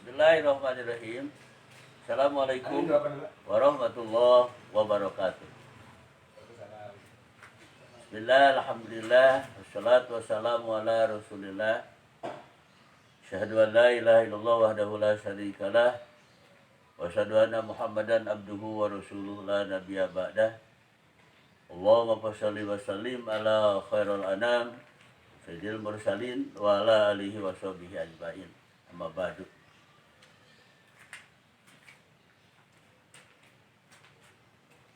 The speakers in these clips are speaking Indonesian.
Bismillahirrahmanirrahim. Assalamualaikum warahmatullahi wabarakatuh. Bismillah, alhamdulillah, wassalatu wassalamu ala rasulillah. Asyhadu an la ilaha illallah wahdahu la syarikalah. Wa asyhadu anna Muhammadan abduhu wa rasuluhu la nabiyya ba'dah. Allahumma shalli wa sallim ala khairul anam sayyidil mursalin wa ala alihi wa sahbihi ajma'in. Amma ba'du.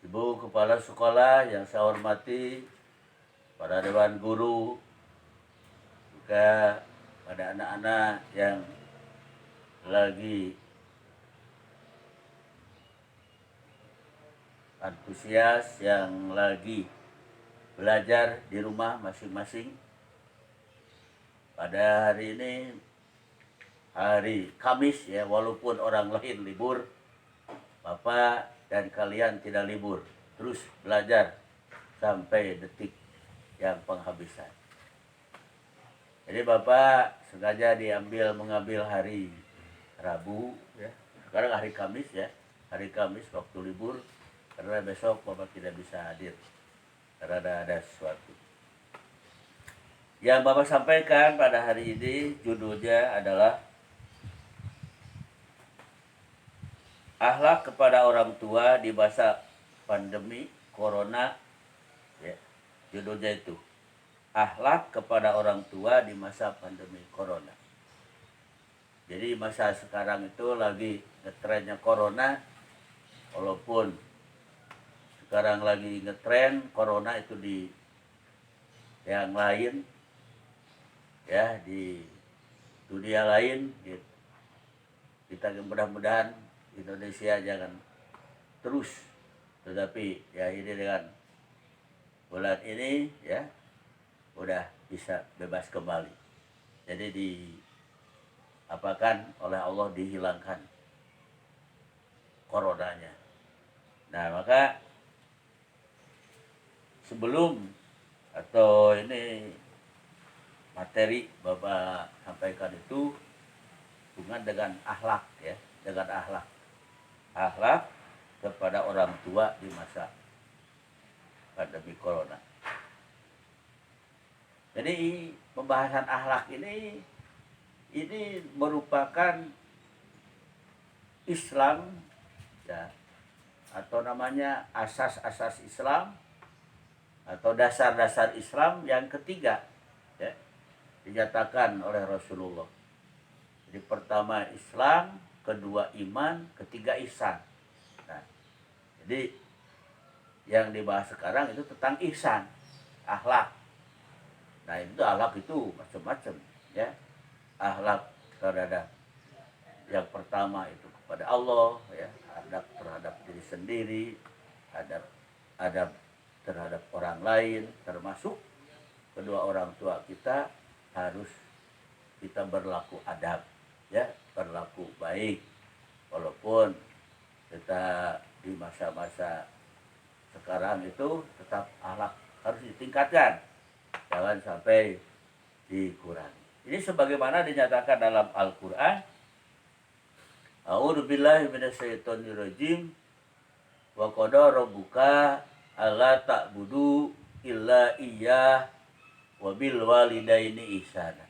Ibu Kepala Sekolah yang saya hormati, para Dewan Guru, juga pada anak-anak yang lagi antusias, yang lagi belajar di rumah masing-masing. Pada hari ini, hari Kamis ya, walaupun orang lain libur, Bapak dan kalian tidak libur, terus belajar sampai detik yang penghabisan. Jadi Bapak sengaja mengambil hari Rabu ya. Sekarang hari Kamis ya. Hari Kamis waktu libur, karena besok Bapak tidak bisa hadir karena ada sesuatu. Yang Bapak sampaikan pada hari ini judulnya adalah akhlak kepada orang tua di masa pandemi corona ya. Judulnya itu akhlak kepada orang tua di masa pandemi corona. Jadi masa sekarang itu lagi ngetrennya corona, walaupun sekarang lagi ngetren corona itu di yang lain ya, di dunia lain gitu. Kita mudah-mudahan Indonesia jangan terus, tetapi ya ini dengan bulan ini ya udah bisa bebas kembali. Jadi oleh Allah dihilangkan coronanya. Nah maka sebelum atau ini materi Bapak sampaikan itu hubungan dengan akhlak ya, dengan akhlak kepada orang tua di masa pandemi corona. Jadi pembahasan akhlak ini merupakan Islam ya, atau namanya asas-asas Islam atau dasar-dasar Islam yang ketiga ya, dinyatakan oleh Rasulullah. Jadi pertama Islam, kedua iman, ketiga ihsan. Nah, jadi yang dibahas sekarang itu tentang ihsan, akhlak. Nah, itu akhlak itu macam-macam ya. Akhlak terhadap yang pertama itu kepada Allah ya, adab terhadap diri sendiri, adab terhadap orang lain, termasuk kedua orang tua kita harus kita berlaku adab ya, berlaku baik, walaupun kita di masa-masa sekarang itu tetap akhlak harus ditingkatkan, jangan sampai dikurangi. Ini sebagaimana dinyatakan dalam Al-Quran, A'udzubillahi minasyaitonirrajim, wa qada rabbuka alla ta'budu illa iyyah wa bil walidaini ihsana.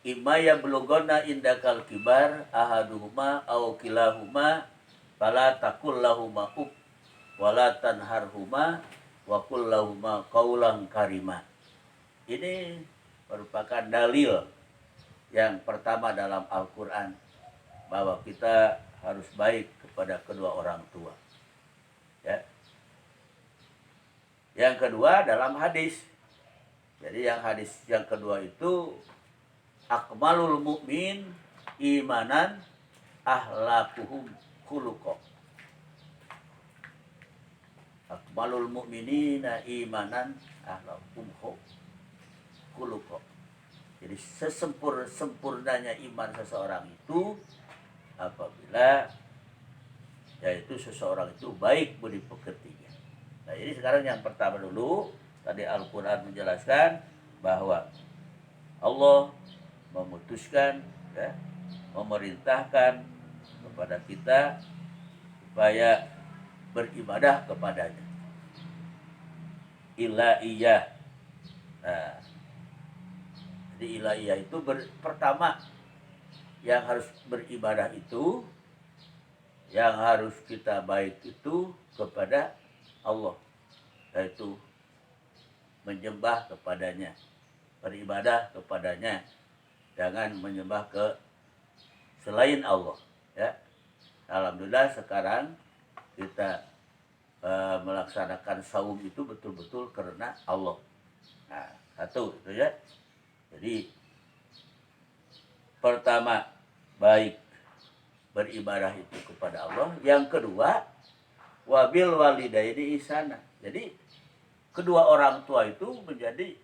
Imma yablughanna indakal kibar ahaduhuma aw kilahuma fala taqul lahumā uff wala tanharhuma wa qul lahumā qawlan karima. Ini merupakan dalil yang pertama dalam Al-Qur'an bahwa kita harus baik kepada kedua orang tua. Ya. Yang kedua dalam hadis. Jadi hadis yang kedua itu akmalul mu'min imanan ahlakuhum khuluqa. Akmalul mu'minina imanan ahlakuhum khuluqa. Jadi sempurnanya iman seseorang itu apabila yaitu seseorang itu baik budi pekertinya. Nah ini sekarang yang pertama dulu, tadi Al-Quran menjelaskan bahwa Allah memutuskan, ya, memerintahkan kepada kita supaya beribadah kepadanya. Ilaiyah. Nah, jadi ilaiyah itu pertama yang harus beribadah itu, yang harus kita baik itu kepada Allah, yaitu menyembah kepadanya, beribadah kepadanya, jangan menyembah ke selain Allah, ya. Alhamdulillah sekarang kita melaksanakan saum itu betul-betul karena Allah. Nah, satu itu ya. Jadi pertama baik beribadah itu kepada Allah. Yang kedua wabil walidaini ihsana. Jadi kedua orang tua itu menjadi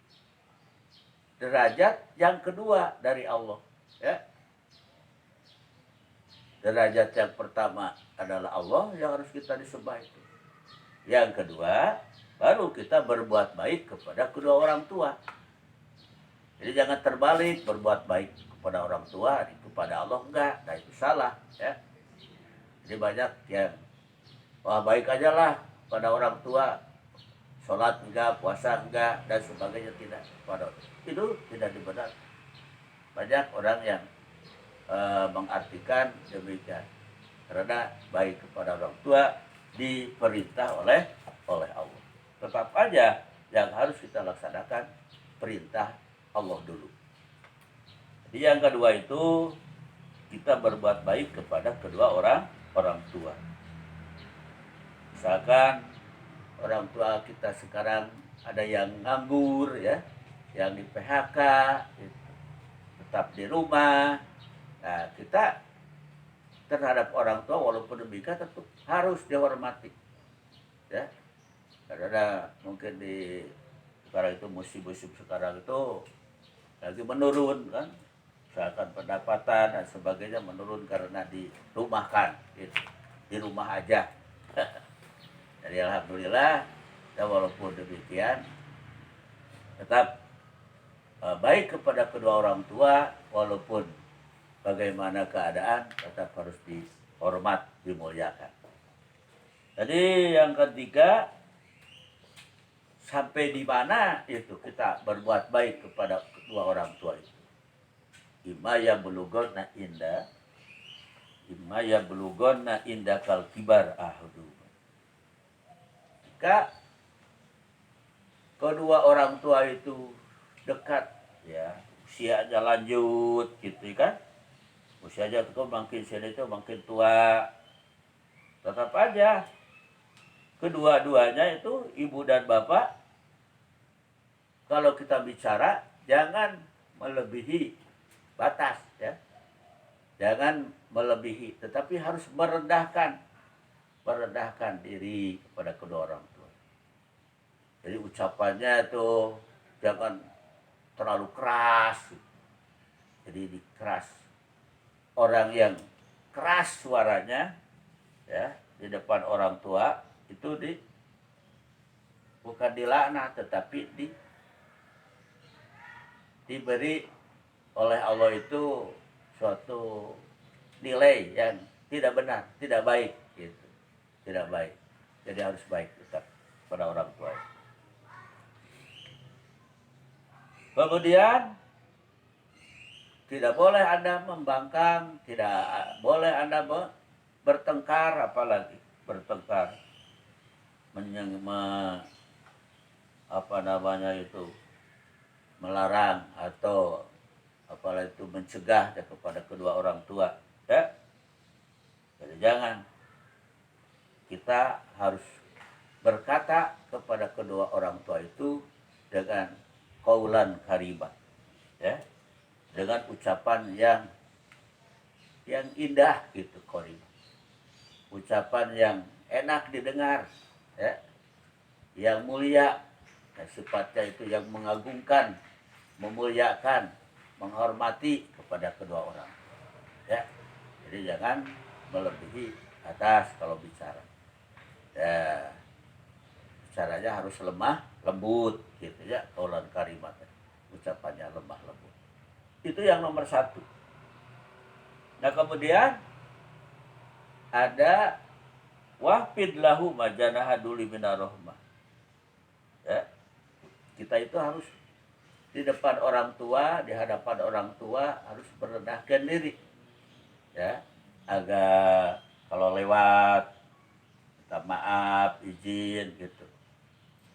derajat yang kedua dari Allah, ya. Derajat yang pertama adalah Allah yang harus kita disembah itu. Yang kedua, baru kita berbuat baik kepada kedua orang tua. Jadi jangan terbalik, berbuat baik kepada orang tua kepada Allah enggak, nah itu salah, ya. Jadi banyak yang wah baik aja lah pada orang tua, sholat enggak, puasa enggak, dan sebagainya, tidak. Itu tidak dibenar. Banyak orang yang mengartikan demikian, karena baik kepada orang tua diperintah oleh Allah. Tetap aja yang harus kita laksanakan perintah Allah dulu. Jadi yang kedua itu kita berbuat baik kepada kedua orang tua. Misalkan orang tua kita sekarang ada yang nganggur, ya, yang di PHK, tetap di rumah. Nah, kita terhadap orang tua walaupun demikian tentu harus dihormati, ya. Karena mungkin di sekarang itu musim-musim sekarang itu lagi menurun kan, misalkan pendapatan dan sebagainya menurun karena dirumahkan, gitu. Di rumah aja. Jadi alhamdulillah, ya, walaupun demikian tetap baik kepada kedua orang tua, walaupun bagaimana keadaan tetap harus dihormat, dimuliakan. Jadi yang ketiga, sampai di mana itu kita berbuat baik kepada kedua orang tua itu. Imma yablughanna inda kal kibar ahdu. Jika kedua orang tua itu dekat, ya, usianya lanjut gitu kan, usianya itu makin sini itu makin tua, tetap aja kedua-duanya itu ibu dan bapak, kalau kita bicara jangan melebihi batas, ya, jangan melebihi, tetapi harus merendahkan diri kepada kedua orang tua. Jadi ucapannya itu jangan terlalu keras. Jadi keras. Orang yang keras suaranya, ya, di depan orang tua itu bukan dilaknat, tetapi diberi oleh Allah itu suatu nilai yang tidak benar, tidak baik, gitu. Tidak baik. Jadi harus baik tetap pada orang tua. Kemudian tidak boleh Anda membangkang, tidak boleh Anda bertengkar, apalagi bertengkar, melarang atau apalagi itu mencegah kepada kedua orang tua, ya. Jadi jangan, kita harus berkata kepada kedua orang tua itu dengan qaulan karimah, ya, dengan ucapan yang indah gitu, karimah, ucapan yang enak didengar, ya, yang mulia, ya, sifatnya itu yang mengagungkan, memuliakan, menghormati kepada kedua orang, ya. Jadi jangan melebihi atas kalau bicara, ya, bicaranya harus lemah lembut gitu, ya, qaulan karimah, Itu yang nomor satu. Nah kemudian ada wahfid lahu majanaha duli minarohmah. Ya, kita itu harus di depan orang tua, di hadapan orang tua harus merendahkan diri. Ya, agak kalau lewat minta maaf, izin gitu.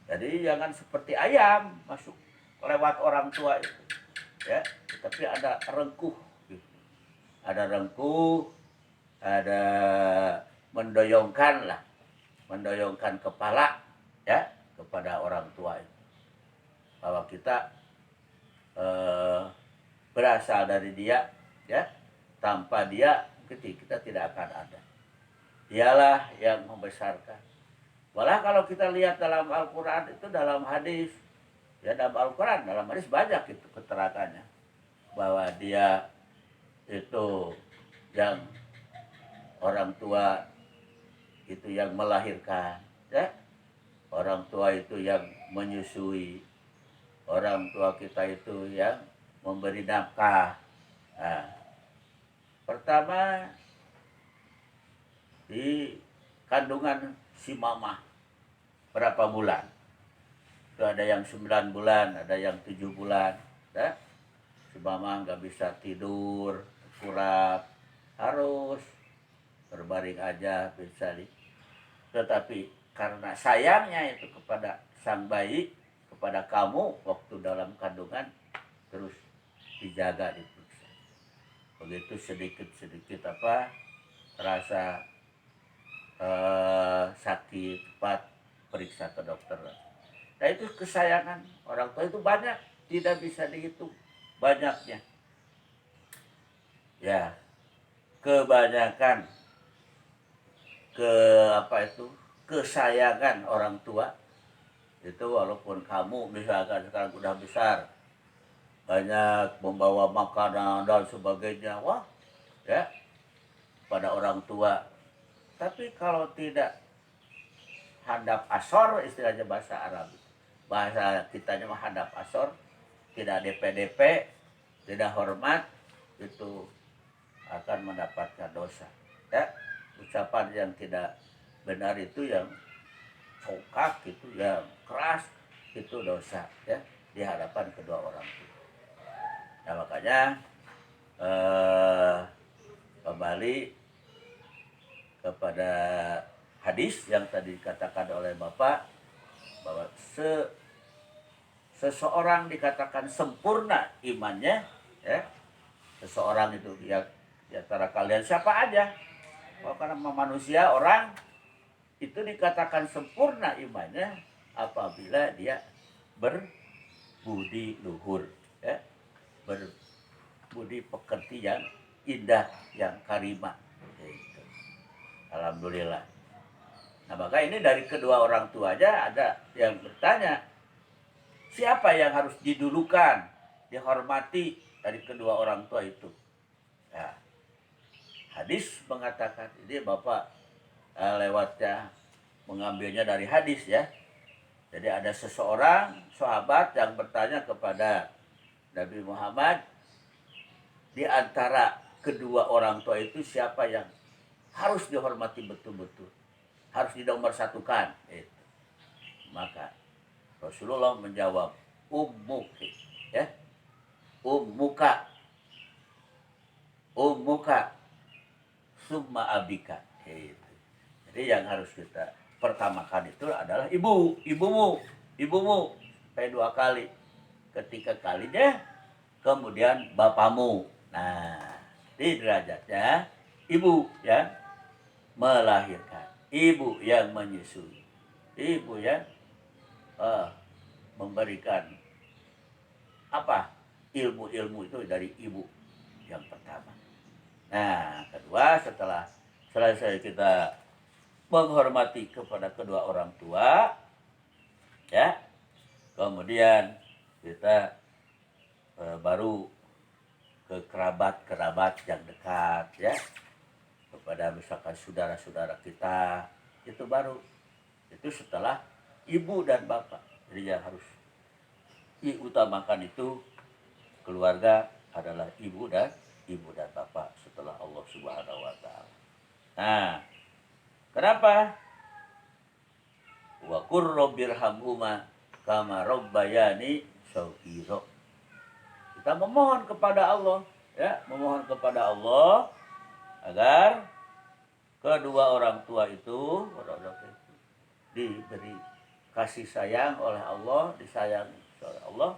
Jadi jangan seperti ayam masuk lewat orang tua itu. Ya, tapi ada rengkuh gitu. Ada rengkuh, ada mendoyongkan lah, mendoyongkan kepala ya kepada orang tua itu. Bahwa kita berasal dari dia ya, tanpa dia kita tidak akan ada. Dialah yang membesarkan. Walau kalau kita lihat dalam Al-Quran itu, dalam hadis ya, dalam Al-Quran, dalam hadis banyak itu keterangannya bahwa dia itu yang orang tua itu yang melahirkan ya, orang tua itu yang menyusui, orang tua kita itu yang memberi nafkah. Nah, pertama di kandungan si mama berapa bulan? Itu ada yang 9 bulan, ada yang 7 bulan. Ya? Si mama nggak bisa tidur, kurap, harus berbaring aja bisa. Tetapi karena sayangnya itu kepada sang bayi, kepada kamu waktu dalam kandungan, terus dijaga, diperiksa. Begitu sedikit-sedikit rasa sakit, cepat periksa ke dokter. Nah itu kesayangan orang tua itu banyak, tidak bisa dihitung banyaknya. Ya, kebanyakan kesayangan orang tua itu, walaupun kamu misalkan sekarang udah besar, banyak membawa makanan dan sebagainya, wah ya, pada orang tua. Tapi kalau tidak handap asor, istilahnya bahasa Arab, bahasa kitanya mah handap asor, tidak DP-DP, tidak hormat, itu akan mendapatkan dosa. Ya, ucapan yang tidak benar itu, yang congkak itu, yang keras itu dosa ya di hadapan kedua orang tua. Nah makanya kembali kepada hadis yang tadi dikatakan oleh Bapak, bahwa seseorang dikatakan sempurna imannya ya, seseorang itu ya, di antara kalian siapa aja, karena manusia, orang itu dikatakan sempurna imannya apabila dia berbudi luhur ya, berbudi pekerti yang indah, yang karimah gitu. Alhamdulillah. Nah maka ini dari kedua orang tua aja ada yang bertanya, siapa yang harus didulukan, dihormati dari kedua orang tua itu? Nah, hadis mengatakan, ini Bapak lewatnya mengambilnya dari hadis ya. Jadi ada seseorang sahabat yang bertanya kepada Nabi Muhammad, di antara kedua orang tua itu siapa yang harus dihormati betul-betul, harus dinomorsatukan itu. Maka Rasulullah menjawab, ummuki ya, ummuka summa abika gitu. Jadi yang harus kita pertamakan itu adalah ibumu sampai 2 kali. Ketika kalinya kemudian bapamu. Nah, di derajatnya ibu yang melahirkan, ibu yang menyusui, ibu yang memberikan ilmu-ilmu itu dari ibu yang pertama. Nah, kedua, setelah selesai kita menghormati kepada kedua orang tua ya, kemudian kita baru ke kerabat yang dekat ya, kepada misalkan saudara-saudara kita, itu baru, itu setelah ibu dan bapak. Jadi yang harus diutamakan itu keluarga adalah ibu dan bapak setelah Allah Subhanahu wa taala. Nah, kenapa? Wa qur rabbirhamhuma kama rabbayani shaghira. Kita memohon kepada Allah, ya, memohon kepada Allah agar kedua orang tua itu diberi kasih sayang oleh Allah, disayangi oleh Allah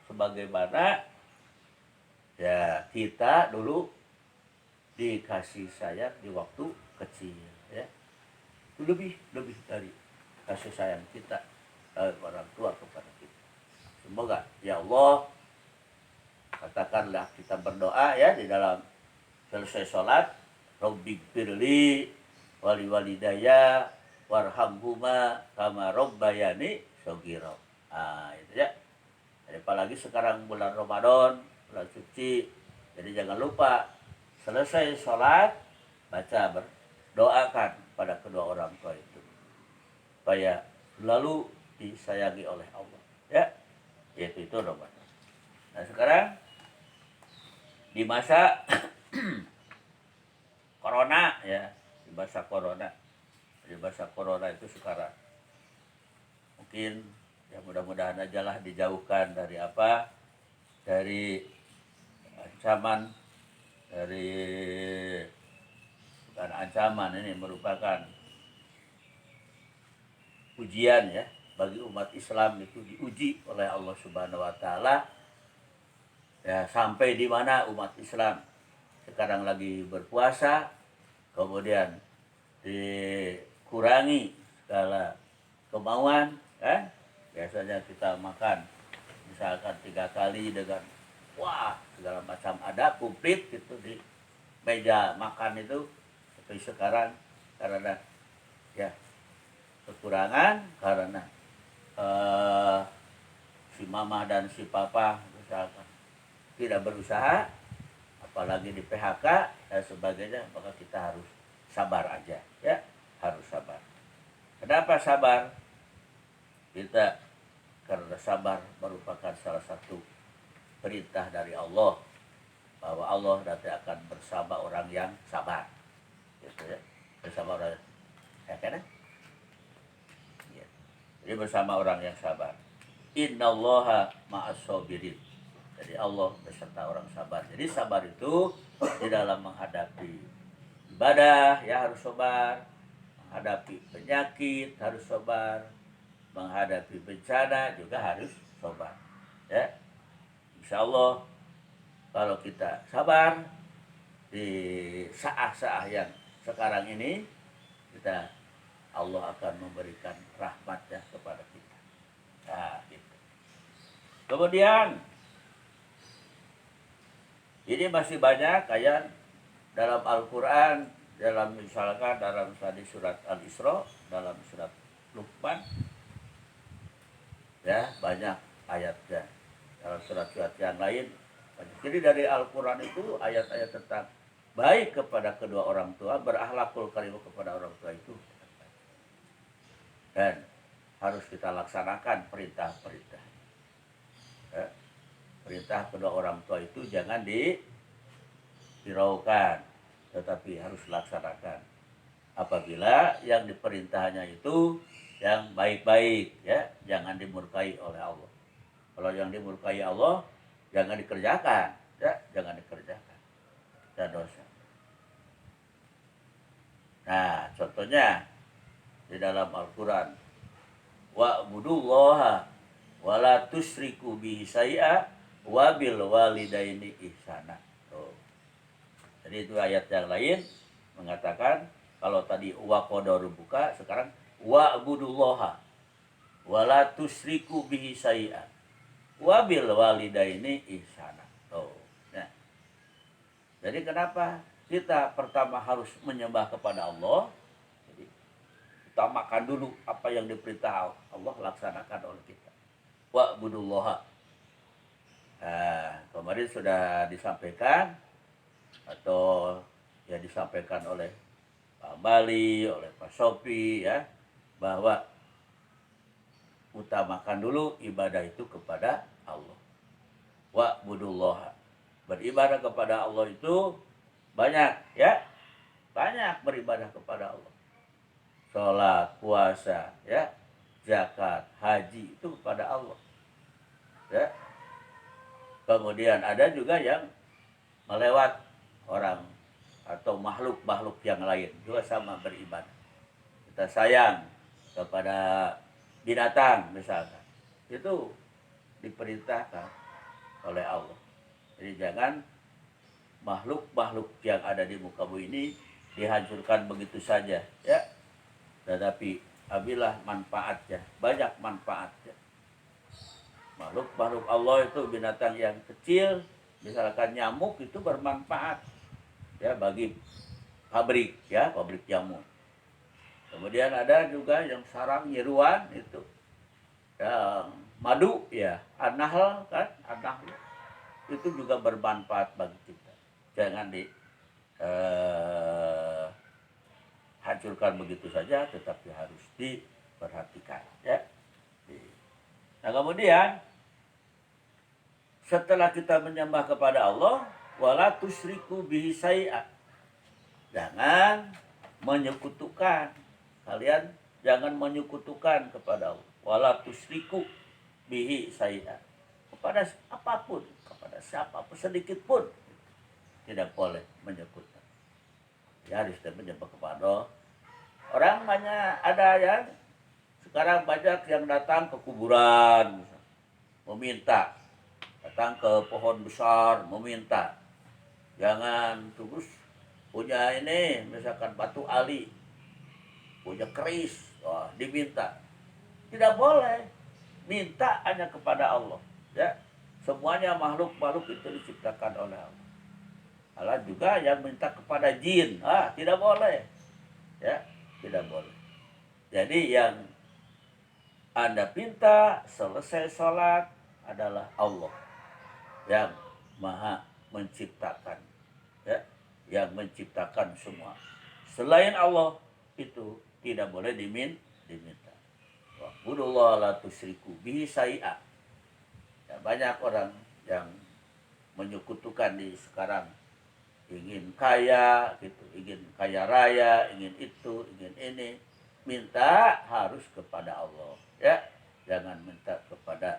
sebagaimana ya kita dulu dikasih sayang di waktu kecil, ya. Itu lebih dari kasih sayang kita orang tua kepada kita. Semoga ya Allah, katakanlah kita berdoa ya di dalam selesai sholat, Rabbighfirli wali walidayya warhamhuma kama rabbayani shaghira. Ah, itu ya. Jadi apalagi sekarang bulan Ramadan, bulan suci. Jadi jangan lupa selesai sholat baca berdoakan pada kedua orang tua itu supaya selalu disayangi oleh Allah, ya. Yaitu itu Ramadan. Nah sekarang di masa corona, ya, di masa corona itu sekarang mungkin ya mudah-mudahan aja lah dijauhkan dari apa, dari ancaman, dari bukan ancaman, ini merupakan ujian ya bagi umat Islam, itu diuji oleh Allah Subhanahu wa taala. Ya, sampai di mana umat Islam sekarang lagi berpuasa, kemudian dikurangi segala kemauan, kan? Biasanya kita makan misalkan 3 kali dengan wah segala macam ada komplit gitu di meja makan itu, tapi sekarang karena ya kekurangan, karena si mama dan si papa misalkan tidak berusaha, apalagi di PHK dan sebagainya, maka kita harus sabar aja, ya, harus sabar. Kenapa sabar? Kita karena sabar merupakan salah satu perintah dari Allah, bahwa Allah nanti akan bersama orang yang sabar, gitu ya, bersama orang ya kan? Ya. Jadi bersama orang yang sabar. Innallaha ma'as-sabirin. Jadi Allah beserta orang sabar. Jadi sabar itu di dalam menghadapi ibadah ya harus sabar, menghadapi penyakit harus sabar, menghadapi bencana juga harus sabar. Ya, insya Allah kalau kita sabar di saat-saat yang sekarang ini, kita Allah akan memberikan rahmatnya kepada kita. Nah, gitu. Kemudian ini masih banyak kayak dalam Al-Quran, dalam misalkan dalam tadi surat Al-Isra, dalam surat Luqman, ya banyak ayatnya. Dalam surat-surat yang lain, jadi dari Al-Quran itu ayat-ayat tentang baik kepada kedua orang tua, berakhlakul karimah kepada orang tua itu, dan harus kita laksanakan perintah-perintah. Ya. Perintah kedua orang tua itu jangan dihiraukan, tetapi harus dilaksanakan. Apabila yang diperintahnya itu yang baik-baik, ya, jangan dimurkai oleh Allah. Kalau yang dimurkai Allah, jangan dikerjakan, ya, jangan dikerjakan. Dan dosa. Nah, contohnya di dalam Al-Quran, wa'budullaha wa la tusyriku bihi syai'a wa bil walidaini ihsana. Tuh. Jadi itu ayat yang lain mengatakan, kalau tadi wa qadaru buka, sekarang wa'budullaha wa la tusyriku bihi syai'a wa bil walidaini ihsana. Tuh. Nah. Jadi kenapa kita pertama harus menyembah kepada Allah? Jadi utamakan dulu apa yang diperintah Allah, laksanakan oleh kita. Wa'budullaha. Nah, kemarin sudah disampaikan atau ya disampaikan oleh Pak Bali, oleh Pak Sofi, ya, bahwa utamakan dulu ibadah itu kepada Allah. Wa'budullaha, beribadah kepada Allah itu banyak, ya, banyak beribadah kepada Allah. Sholat, puasa, ya, zakat, haji itu kepada Allah, ya. Kemudian ada juga yang melewat orang atau makhluk-makhluk yang lain juga sama beribadah. Kita sayang kepada binatang misalkan, itu diperintahkan oleh Allah. Jadi jangan makhluk-makhluk yang ada di muka bumi ini dihancurkan begitu saja, ya. Tetapi ambillah manfaatnya, banyak manfaatnya. Makhluk-makhluk Allah itu binatang yang kecil, misalkan nyamuk itu bermanfaat, ya, bagi pabrik, ya, pabrik jamu. Kemudian ada juga yang sarang nyeruan itu, yang madu, ya, an-nahl kan, an-nahl itu juga bermanfaat bagi kita. Jangan hancurkan begitu saja, tetapi harus diperhatikan, ya. Nah, kemudian setelah kita menyembah kepada Allah, wala tusyriku bihi syai'a. Jangan menyekutukan. Kalian jangan menyekutukan kepada Allah. Wala tusyriku bihi syai'a. Kepada apapun, kepada siapapun, sedikit pun tidak boleh menyekutukan. Ya, harus menyembah kepada Allah. Orang banyak ada yang sekarang banyak yang datang ke kuburan meminta, datang ke pohon besar meminta. Jangan terus punya ini misalkan batu ali, punya keris, diminta. Tidak boleh. Minta hanya kepada Allah, ya. Semuanya makhluk-makhluk itu diciptakan oleh Allah. Allah juga yang minta kepada jin, tidak boleh, ya, tidak boleh. Jadi yang Anda pinta selesai sholat adalah Allah yang maha menciptakan, ya, yang menciptakan semua. Selain Allah itu tidak boleh diminta. Wa'budullaha la tusyriku bihi syai'a. Ya, banyak orang yang menyekutukan di sekarang, ingin kaya gitu, ingin kaya raya, ingin itu, ingin ini, minta harus kepada Allah, ya. Jangan minta kepada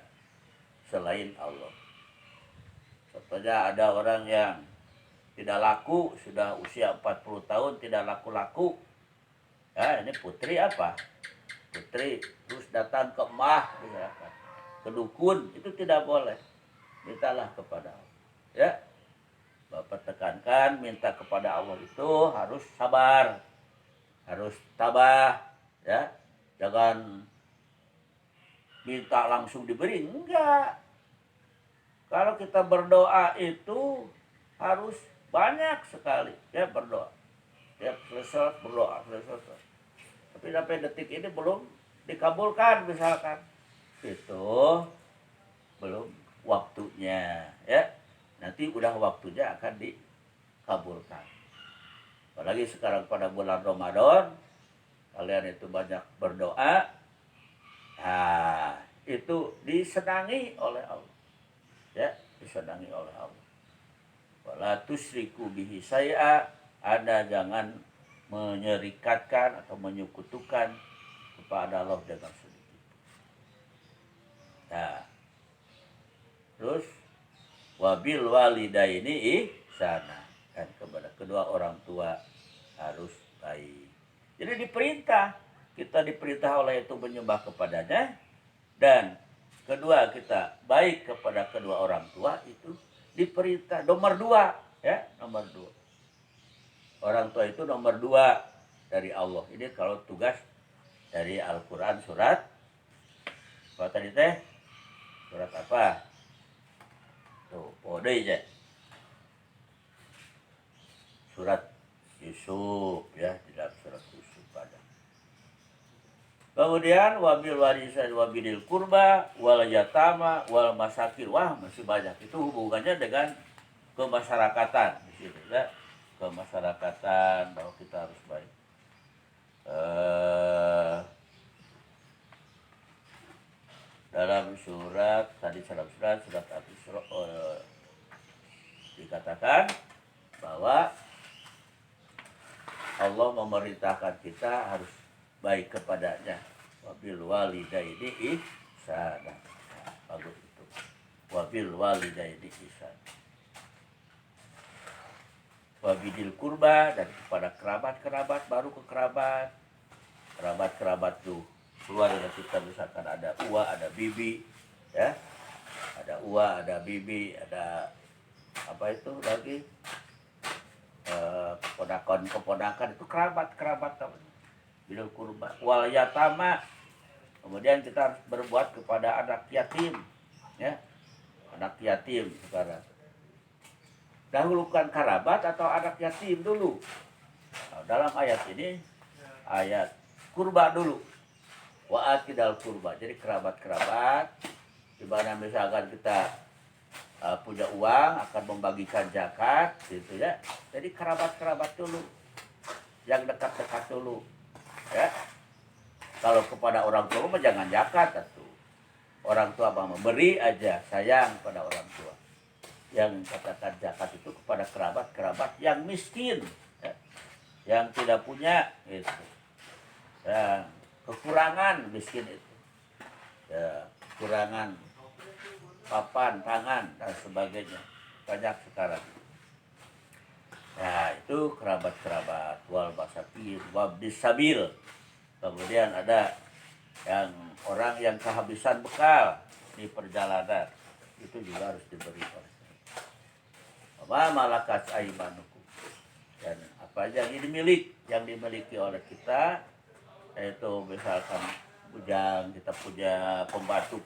selain Allah. Contohnya ada orang yang tidak laku, sudah usia 40 tahun tidak laku-laku. Ya, ini putri apa? Putri terus datang ke emah, ke dukun, itu tidak boleh. Mintalah kepada Allah, ya. Bapak tekankan, minta kepada Allah itu harus sabar, harus tabah, ya. Jangan minta langsung diberi, enggak. Kalau kita berdoa itu harus banyak sekali, ya, berdoa. Ya, selesai berdoa, selesai. Tapi sampai detik ini belum dikabulkan misalkan, itu belum waktunya, ya. Nanti udah waktunya akan dikabulkan. Apalagi sekarang pada bulan Ramadan, kalian itu banyak berdoa, itu disenangi oleh Allah, ya, disenangi oleh Allah. Wala tusyriku bihi syai'a. Anda jangan menyerikatkan atau menyekutukan kepada Allah dengan sedikit. Nah, terus wabil walidaini ihsana, dan kepada kedua orang tua harus baik. Jadi diperintah, kita diperintah oleh itu menyembah kepadanya, dan kedua kita baik kepada kedua orang tua itu diperintah. Nomor 2, ya, nomor 2. Orang tua itu nomor 2 dari Allah. Ini kalau tugas dari Al-Quran surat apa tadi teh? Surat apa? Tuh, pode aja. Surat Yusuf, ya, di dalam surat Yusuf ada. Kemudian wabil warisan wabilil kurba wal yatama wal masakin. Wah, masih banyak. Itu hubungannya dengan kemasyarakatan di sini, ya. Kemasyarakatan bahwa kita harus baik. Dalam surat tadi, surat Al-Isra 13 dikatakan bahwa Allah memerintahkan kita harus baik kepadanya. Wabil walidaini ihsana. Nah, bagus itu. Wabil walidaini ihsana. Wabidil kurba, dan kepada kerabat-kerabat, baru ke kerabat. Kerabat-kerabat tuh keluarga kita, misalkan ada uwa, ada bibi, ya. Ada uwa, ada bibi, ada apa itu lagi? Keponakan itu kerabat bidul kurba. Wal yatama, kemudian kita harus berbuat kepada anak yatim, ya. Anak yatim sekarang. Dahulukan kerabat atau anak yatim dulu. Nah, dalam ayat ini ayat kurba dulu. Wa atidal kurba. Jadi kerabat-kerabat, di mana misalkan kita punya uang akan membagikan zakat gitu ya. Jadi kerabat-kerabat dulu. Yang dekat-dekat dulu. Ya. Kalau kepada orang tua mah jangan zakat atuh. Orang tua mah memberi aja, sayang pada orang tua. Yang katakan zakat itu kepada kerabat-kerabat yang miskin, ya. Yang tidak punya itu, yang kekurangan miskin itu, ya, kekurangan papan, tangan dan sebagainya, banyak sekarang. Nah itu kerabat-kerabat, wal masakin, wabdis sabil. Kemudian ada yang orang yang kehabisan bekal di perjalanan, itu juga harus diberikan. Wa malakat aimanukum, dan apa aja yang dimiliki oleh kita, yaitu misalkan bujang, kita punya pembantu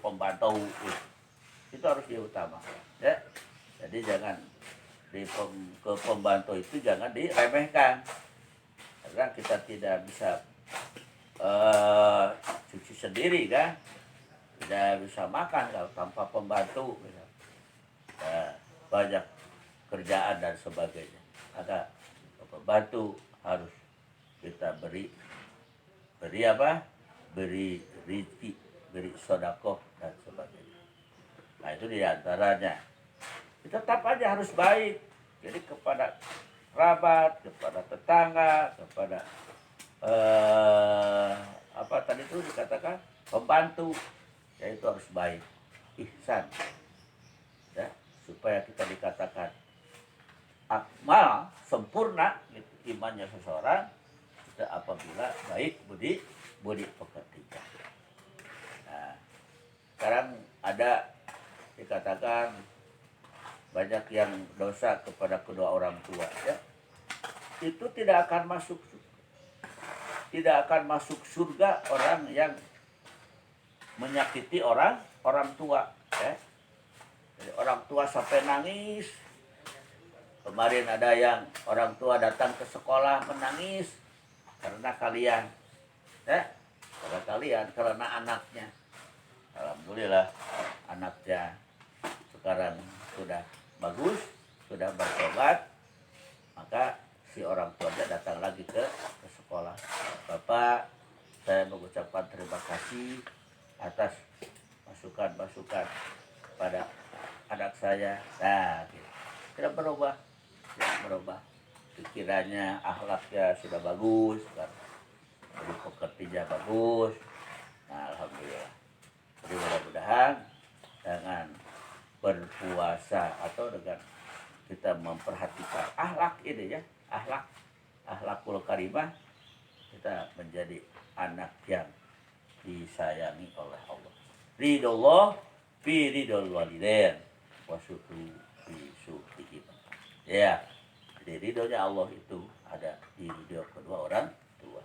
itu harus diutamakan, ya. Jadi jangan ke pembantu itu jangan diremehkan, karena kita tidak bisa cuci sendiri kan, tidak bisa makan kalau tanpa pembantu, ya, banyak kerjaan dan sebagainya. Ada pembantu harus kita beri apa? Beri rezeki, beri sedekah dan sebagainya. Nah itu diantaranya. Tetap aja harus baik. Jadi kepada kerabat, kepada tetangga, kepada apa tadi itu dikatakan pembantu, ya itu harus baik, ihsan, ya, supaya kita dikatakan akmal sempurna gitu, imannya seseorang kita apabila baik budi pekertinya. Nah, sekarang ada dikatakan banyak yang dosa kepada kedua orang tua, ya. Itu tidak akan masuk surga orang yang menyakiti orang tua, ya. Jadi orang tua sampai nangis. Kemarin ada yang orang tua datang ke sekolah menangis karena kalian, ya, karena anaknya. Alhamdulillah anaknya sekarang sudah bagus, sudah bertobat, maka si orang tuanya datang lagi ke sekolah. Bapak, saya mengucapkan terima kasih atas masukan pada anak saya. Nah, gitu. Tidak berubah. Pikirannya, akhlaknya sudah bagus, kan. Jadi pekertinya bagus. Nah, alhamdulillah. Jadi mudah-mudahan dengan berpuasa atau dengan kita memperhatikan akhlak ini, ya, akhlakul karimah, kita menjadi anak yang disayangi oleh Allah. Ridullah fi ridul walidain wa syukru fi syukrihim. Ya, jadi ridhonya Allah itu ada di ridho kedua orang tua.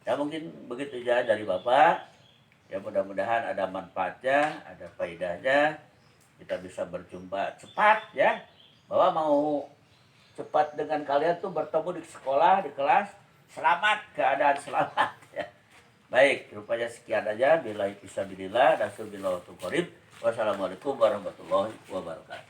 Ya mungkin begitu saja dari Bapak. Ya mudah-mudahan ada manfaatnya, ada faedahnya. Kita bisa berjumpa cepat, ya. Bahwa mau cepat dengan kalian tuh bertemu di sekolah, di kelas. Selamat, keadaan selamat, ya. Baik, rupanya sekian aja. Billahi fisabilillah, nasulillah wa tuqarib. Wassalamualaikum warahmatullahi wabarakatuh.